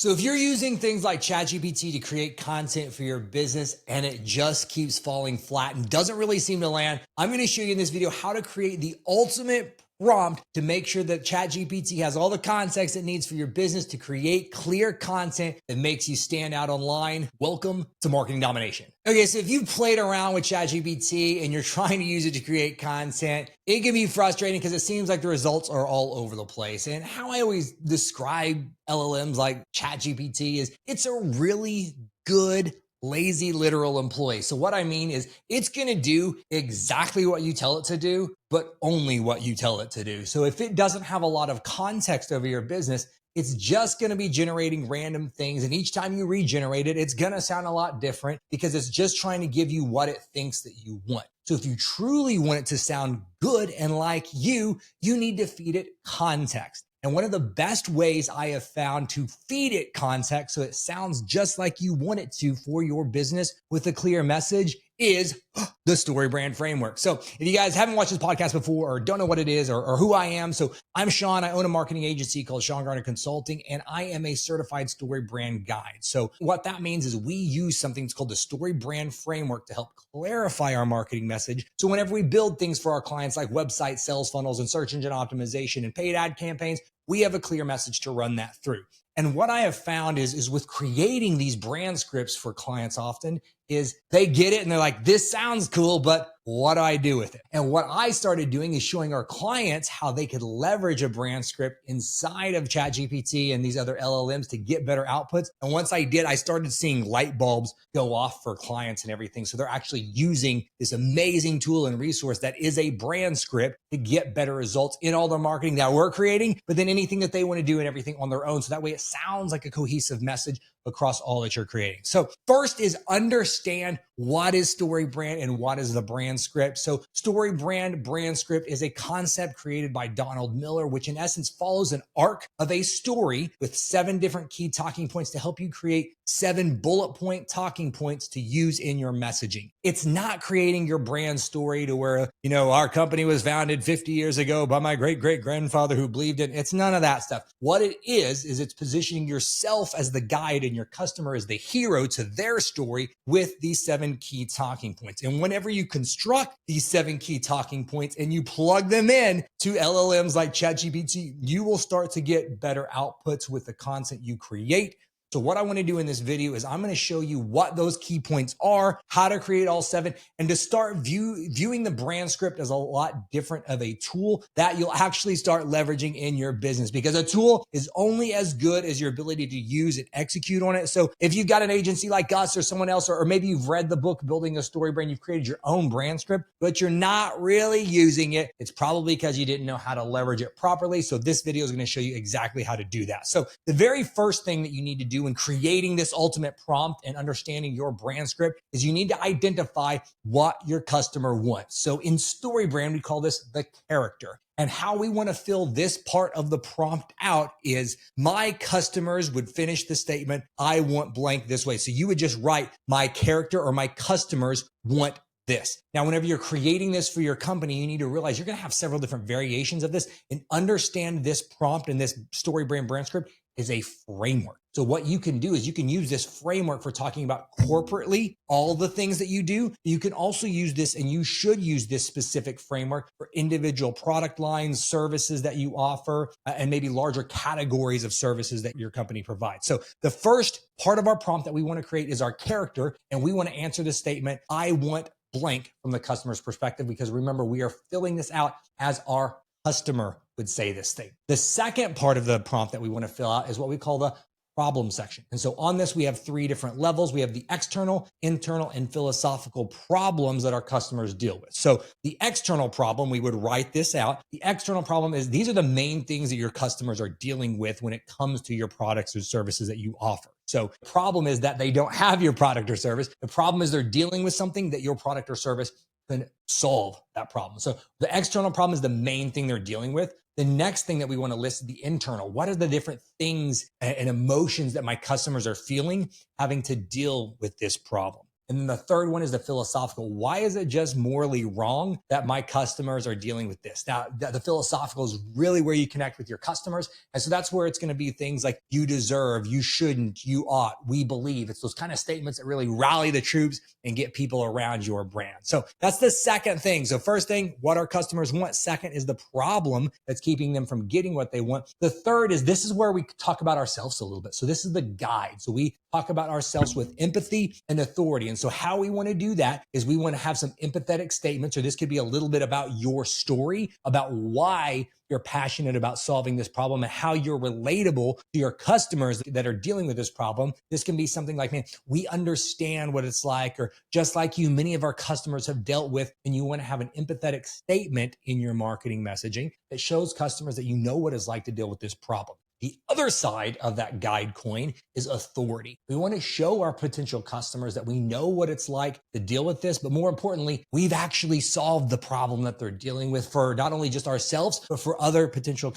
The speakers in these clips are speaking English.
So if you're using things like ChatGPT to create content for your business and it just keeps falling flat and doesn't really seem to land, I'm going to show you in this video how to create the ultimate prompt to make sure that ChatGPT has all the context it needs for your business to create clear content that makes you stand out online. Welcome to Marketing Domination. Okay, so if you've played around with ChatGPT and you're trying to use it to create content, it can be frustrating because it seems like the results are all over the place. And how I always describe LLMs like ChatGPT is it's a really good lazy literal employee. So what I mean is it's going to do exactly what you tell it to do, but only what you tell it to do. So if it doesn't have a lot of context over your business, it's just going to be generating random things. And each time you regenerate it, it's going to sound a lot different because it's just trying to give you what it thinks that you want. So if you truly want it to sound good and like you need to feed it context. And one of the best ways I have found to feed it context so it sounds just like you want it to for your business with a clear message is the StoryBrand framework. So if you guys haven't watched this podcast before or don't know what it is or who I am, so I'm Sean. I own a marketing agency called Garner Consulting, and I am a certified StoryBrand guide. So what that means is we use something that's called the StoryBrand framework to help clarify our marketing message. So whenever we build things for our clients like websites, sales funnels, and search engine optimization and paid ad campaigns, we have a clear message to run that through. And what I have found is with creating these brand scripts for clients often is they get it and they're like, this sounds cool, but what do I do with it? And what I started doing is showing our clients how they could leverage a brand script inside of ChatGPT and these other LLMs to get better outputs. And once I did, I started seeing light bulbs go off for clients and everything. So they're actually using this amazing tool and resource that is a brand script to get better results in all their marketing that we're creating, but then anything that they want to do and everything on their own. So that way it sounds like a cohesive message across all that you're creating. So first is understand what is StoryBrand and what is the brand script. So StoryBrand Brandscript is a concept created by Donald Miller, which in essence follows an arc of a story with 7 different key talking points to help you create 7 bullet point talking points to use in your messaging. It's not creating your brand story to where, our company was founded 50 years ago by my great-great-grandfather who believed in it. It's none of that stuff. What it is it's positioning yourself as the guide and your customer as the hero to their story with these 7 key talking points. And whenever you construct these 7 key talking points and you plug them in to LLMs like ChatGPT, you will start to get better outputs with the content you create. So what I want to do in this video is I'm going to show you what those key points are, how to create all 7, and to start viewing the brand script as a lot different of a tool that you'll actually start leveraging in your business, because a tool is only as good as your ability to use and execute on it. So if you've got an agency like us or someone else, or maybe you've read the book, Building a Story Brand, you've created your own brand script, but you're not really using it, it's probably because you didn't know how to leverage it properly. So this video is going to show you exactly how to do that. So the very first thing that you need to do when creating this ultimate prompt and understanding your brand script is you need to identify what your customer wants. So in StoryBrand, we call this the character. And how we want to fill this part of the prompt out is my customers would finish the statement, I want blank this way. So you would just write my character or my customers want this. Now, whenever you're creating this for your company, you need to realize you're going to have several different variations of this, and understand this prompt and this StoryBrand brand script is a framework. So what you can do is you can use this framework for talking about corporately all the things that you do. You can also use this, and you should use this specific framework for individual product lines, services that you offer, and maybe larger categories of services that your company provides. So the first part of our prompt that we want to create is our character, and we want to answer the statement, I want blank from the customer's perspective, because remember, we are filling this out as our customer would say this thing. The second part of the prompt that we want to fill out is what we call the problem section. And so on this, we have 3 different levels. We have the external, internal, and philosophical problems that our customers deal with. So the external problem, we would write this out. The external problem is these are the main things that your customers are dealing with when it comes to your products or services that you offer. So the problem is that they don't have your product or service. The problem is they're dealing with something that your product or service can solve that problem. So the external problem is the main thing they're dealing with. The next thing that we want to list is the internal. What are the different things and emotions that my customers are feeling having to deal with this problem? And then the third one is the philosophical. Why is it just morally wrong that my customers are dealing with this? Now, the philosophical is really where you connect with your customers. And so that's where it's going to be things like you deserve, you shouldn't, you ought, we believe. It's those kind of statements that really rally the troops and get people around your brand. So that's the second thing. So first thing, what our customers want. Second is the problem that's keeping them from getting what they want. The third is this is where we talk about ourselves a little bit. So this is the guide. So we talk about ourselves with empathy and authority. And so how we want to do that is we want to have some empathetic statements, or this could be a little bit about your story, about why you're passionate about solving this problem and how you're relatable to your customers that are dealing with this problem. This can be something like, man, we understand what it's like, or just like you, many of our customers have dealt with, and you want to have an empathetic statement in your marketing messaging that shows customers that you know what it's like to deal with this problem. The other side of that guide coin is authority. We want to show our potential customers that we know what it's like to deal with this, but more importantly, we've actually solved the problem that they're dealing with for not only just ourselves, but for other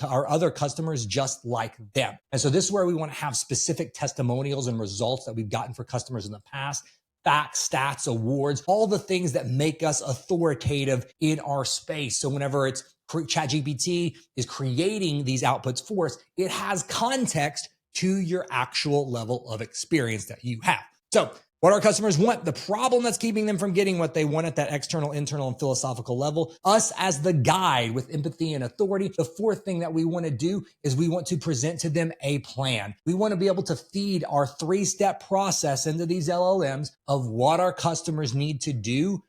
other customers just like them. And so this is where we want to have specific testimonials and results that we've gotten for customers in the past. Facts, stats, awards, all the things that make us authoritative in our space. So whenever it's ChatGPT is creating these outputs for us, it has context to your actual level of experience that you have. So what our customers want, the problem that's keeping them from getting what they want at that external, internal, and philosophical level, us as the guide with empathy and authority. The fourth thing that we want to do is we want to present to them a plan. We want to be able to feed our 3-step process into these LLMs of what our customers need to do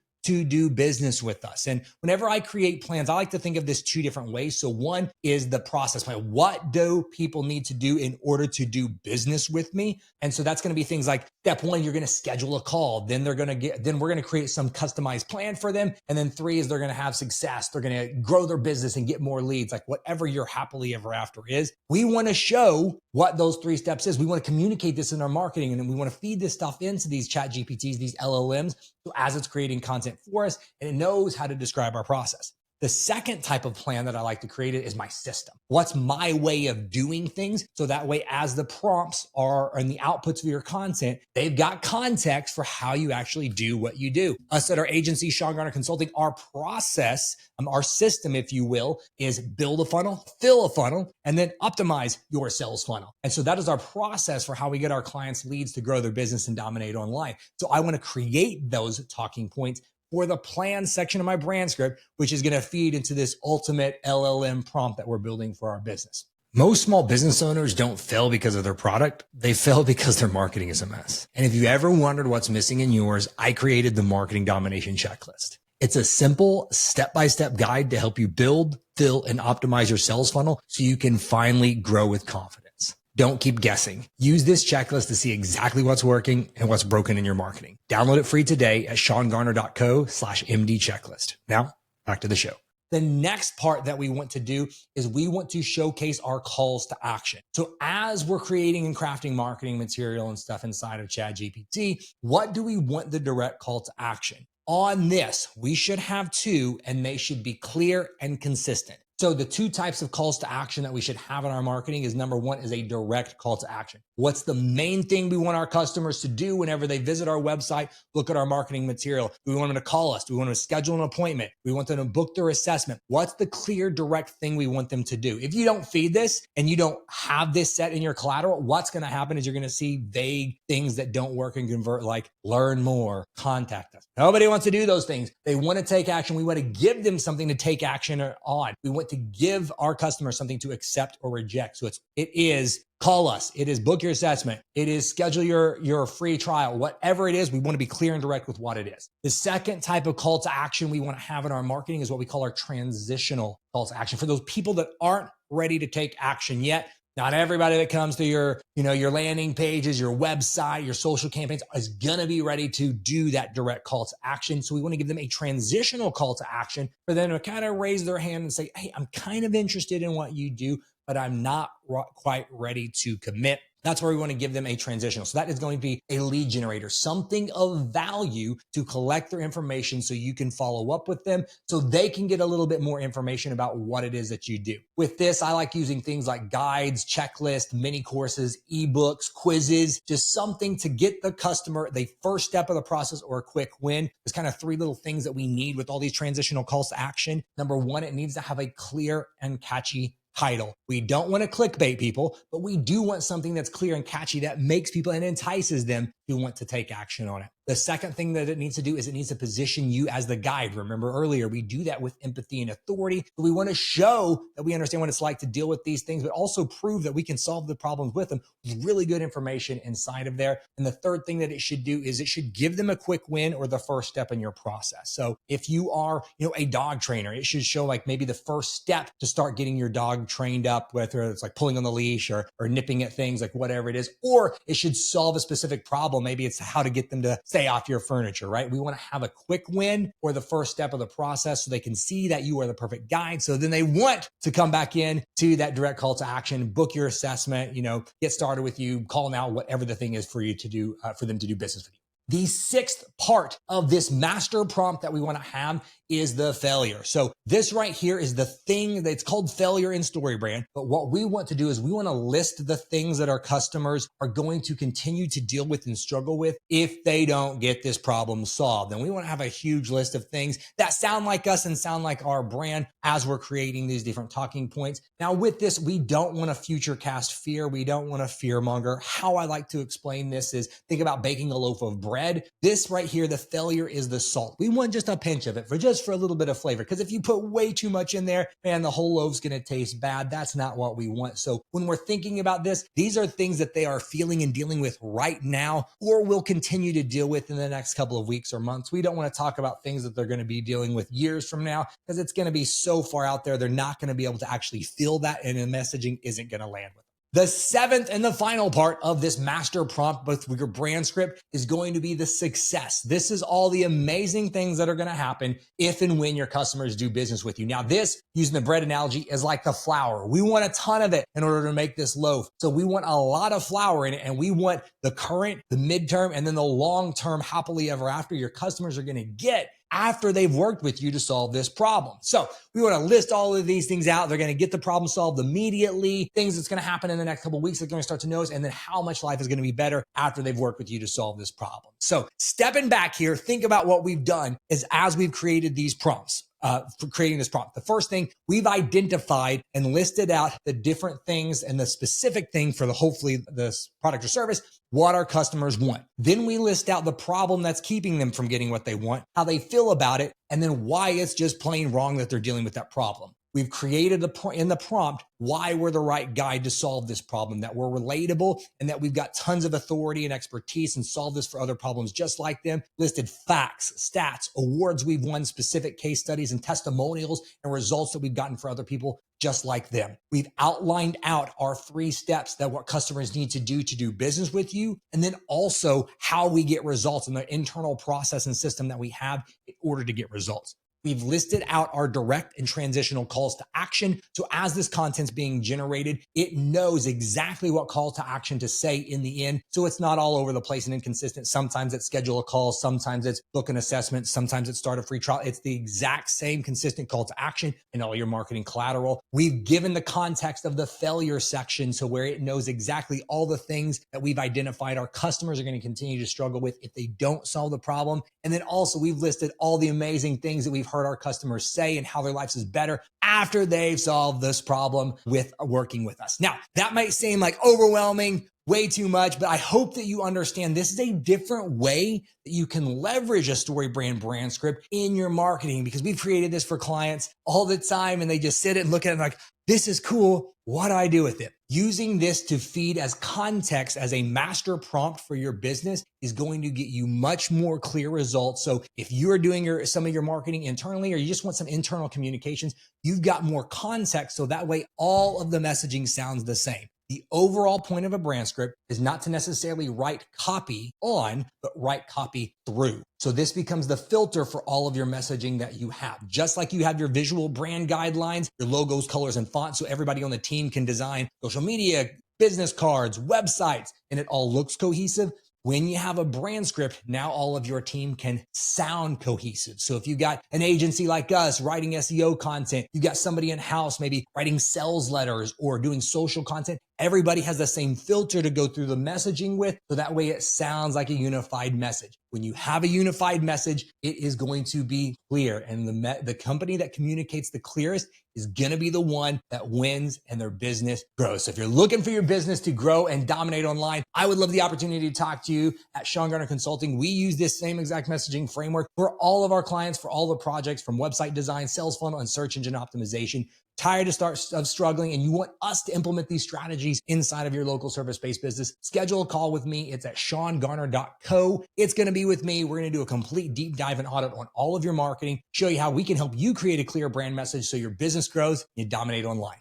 business with us. And whenever I create plans, I like to think of this 2 different ways. So one is the process plan. What do people need to do in order to do business with me? And so that's going to be things like step 1, you're going to schedule a call. Then we're going to create some customized plan for them. And then 3 is they're going to have success. They're going to grow their business and get more leads, like whatever your happily ever after is. We want to show what those 3 steps is. We want to communicate this in our marketing, and then we want to feed this stuff into these chat GPTs, these LLMs. So as it's creating content for us, and it knows how to describe our process. The second type of plan that I like to create is my system. What's my way of doing things? So that way, as the prompts are and the outputs of your content, they've got context for how you actually do what you do. Us at our agency, Sean Garner Consulting, our process, our system, if you will, is build a funnel, fill a funnel, and then optimize your sales funnel. And so that is our process for how we get our clients leads to grow their business and dominate online. So I want to create those talking points for the plan section of my brand script, which is going to feed into this ultimate LLM prompt that we're building for our business. Most small business owners don't fail because of their product. They fail because their marketing is a mess. And if you ever wondered what's missing in yours, I created the Marketing Domination Checklist. It's a simple step-by-step guide to help you build, fill, and optimize your sales funnel so you can finally grow with confidence. Don't keep guessing. Use this checklist to see exactly what's working and what's broken in your marketing. Download it free today at seangarner.co/MD checklist. Now, back to the show. The next part that we want to do is we want to showcase our calls to action. So as we're creating and crafting marketing material and stuff inside of ChatGPT, what do we want the direct call to action? On this, we should have 2, and they should be clear and consistent. So the 2 types of calls to action that we should have in our marketing is number 1 is a direct call to action. What's the main thing we want our customers to do whenever they visit our website, look at our marketing material? Do we want them to call us? Do we want them to schedule an appointment? Do we want them to book their assessment? What's the clear, direct thing we want them to do? If you don't feed this and you don't have this set in your collateral, what's going to happen is you're going to see vague things that don't work and convert, like learn more, contact us. Nobody wants to do those things. They want to take action. We want to give them something to take action on. We want to give our customers something to accept or reject. So it is call us. It is book your assessment. It is schedule your free trial. Whatever it is, we want to be clear and direct with what it is. The second type of call to action we want to have in our marketing is what we call our transitional call to action. For those people that aren't ready to take action yet, not everybody that comes to your landing pages, your website, your social campaigns is going to be ready to do that direct call to action. So we want to give them a transitional call to action for them to kind of raise their hand and say, hey, I'm kind of interested in what you do, but I'm not quite ready to commit. That's where we want to give them a transitional. So that is going to be a lead generator, something of value to collect their information so you can follow up with them so they can get a little bit more information about what it is that you do. With this, I like using things like guides, checklists, mini courses, ebooks, quizzes, just something to get the customer the first step of the process or a quick win. There's kind of three little things that we need with all these transitional calls to action. Number one, it needs to have a clear and catchy title. We don't want to clickbait people, but we do want something that's clear and catchy that makes people and entices them to want to take action on it. The second thing that it needs to do is it needs to position you as the guide. Remember earlier, we do that with empathy and authority. So we want to show that we understand what it's like to deal with these things, but also prove that we can solve the problems with them with really good information inside of there. And the third thing that it should do is it should give them a quick win or the first step in your process. So if you are, a dog trainer, it should show like maybe the first step to start getting your dog trained up, whether it's like pulling on the leash or nipping at things, like whatever it is, or it should solve a specific problem. Maybe it's how to get them to stay off your furniture, right? We want to have a quick win or the first step of the process so they can see that you are the perfect guide. So then they want to come back in to that direct call to action, book your assessment, get started with you, call now, whatever the thing is for you to do, for them to do business with you. The sixth part of this master prompt that we want to have is the failure. So this right here is the thing that's called failure in StoryBrand. But what we want to do is we want to list the things that our customers are going to continue to deal with and struggle with if they don't get this problem solved. And we want to have a huge list of things that sound like us and sound like our brand as we're creating these different talking points. Now with this, we don't want to future cast fear. We don't want to fear monger. How I like to explain this is think about baking a loaf of bread. This right here, the failure is the salt. We want just a pinch of it for a little bit of flavor. Because if you put way too much in there, man, the whole loaf's going to taste bad. That's not what we want. So when we're thinking about this, these are things that they are feeling and dealing with right now, or will continue to deal with in the next couple of weeks or months. We don't want to talk about things that they're going to be dealing with years from now, because it's going to be so far out there. They're not going to be able to actually feel that, and the messaging isn't going to land with them. The seventh and the final part of this master prompt with your brand script is going to be the success. This is all the amazing things that are going to happen if and when your customers do business with you. Now this, using the bread analogy, is like the flour. We want a ton of it in order to make this loaf. So we want a lot of flour in it, and we want the current, the midterm, and then the long-term happily ever after your customers are going to get after they've worked with you to solve this problem. So we want to list all of these things out. They're going to get the problem solved immediately, things that's going to happen in the next couple of weeks they're going to start to notice, and then how much life is going to be better after they've worked with you to solve this problem. So stepping back here, think about what we've done is as we've created these prompts. For creating this prompt. The first thing, we've identified and listed out the different things and the specific thing for hopefully this product or service, what our customers want. Then we list out the problem that's keeping them from getting what they want, how they feel about it, and then why it's just plain wrong that they're dealing with that problem. We've created in the prompt why we're the right guide to solve this problem, that we're relatable, and that we've got tons of authority and expertise and solve this for other problems just like them. Listed facts, stats, awards we've won, specific case studies and testimonials and results that we've gotten for other people just like them. We've outlined out our 3 steps that what customers need to do business with you, and then also how we get results in the internal process and system that we have in order to get results. We've listed out our direct and transitional calls to action. So as this content's being generated, it knows exactly what call to action to say in the end. So it's not all over the place and inconsistent. Sometimes it's schedule a call. Sometimes it's book an assessment. Sometimes it's start a free trial. It's the exact same consistent call to action in all your marketing collateral. We've given the context of the failure section, so where it knows exactly all the things that we've identified our customers are going to continue to struggle with if they don't solve the problem. And then also we've listed all the amazing things that we've heard our customers say and how their lives is better after they've solved this problem with working with us. Now, that might seem like overwhelming, way too much, but I hope that you understand this is a different way that you can leverage a StoryBrand brand script in your marketing, because we've created this for clients all the time and they just sit and look at it like, this is cool. What do I do with it? Using this to feed as context as a master prompt for your business is going to get you much more clear results. So if you're doing some of your marketing internally, or you just want some internal communications, you've got more context. So that way all of the messaging sounds the same. The overall point of a brand script is not to necessarily write copy on, but write copy through. So this becomes the filter for all of your messaging that you have. Just like you have your visual brand guidelines, your logos, colors, and fonts, so everybody on the team can design social media business cards, websites, and it all looks cohesive. When you have a brand script, now all of your team can sound cohesive. So if you got an agency like us writing SEO content, you got somebody in-house maybe writing sales letters or doing social content, everybody has the same filter to go through the messaging with, so that way it sounds like a unified message. When you have a unified message, it is going to be clear, and the company that communicates the clearest is going to be the one that wins and their business grows. So if you're looking for your business to grow and dominate online, I would love the opportunity to talk to you at Sean Garner Consulting. We use this same exact messaging framework for all of our clients, for all the projects, from website design, sales funnel, and search engine optimization. Tired of struggling, and you want us to implement these strategies inside of your local service-based business? Schedule a call with me. It's at seangarner.co. It's going to be with me. We're going to do a complete deep dive and audit on all of your marketing, show you how we can help you create a clear brand message so your business grows and you dominate online.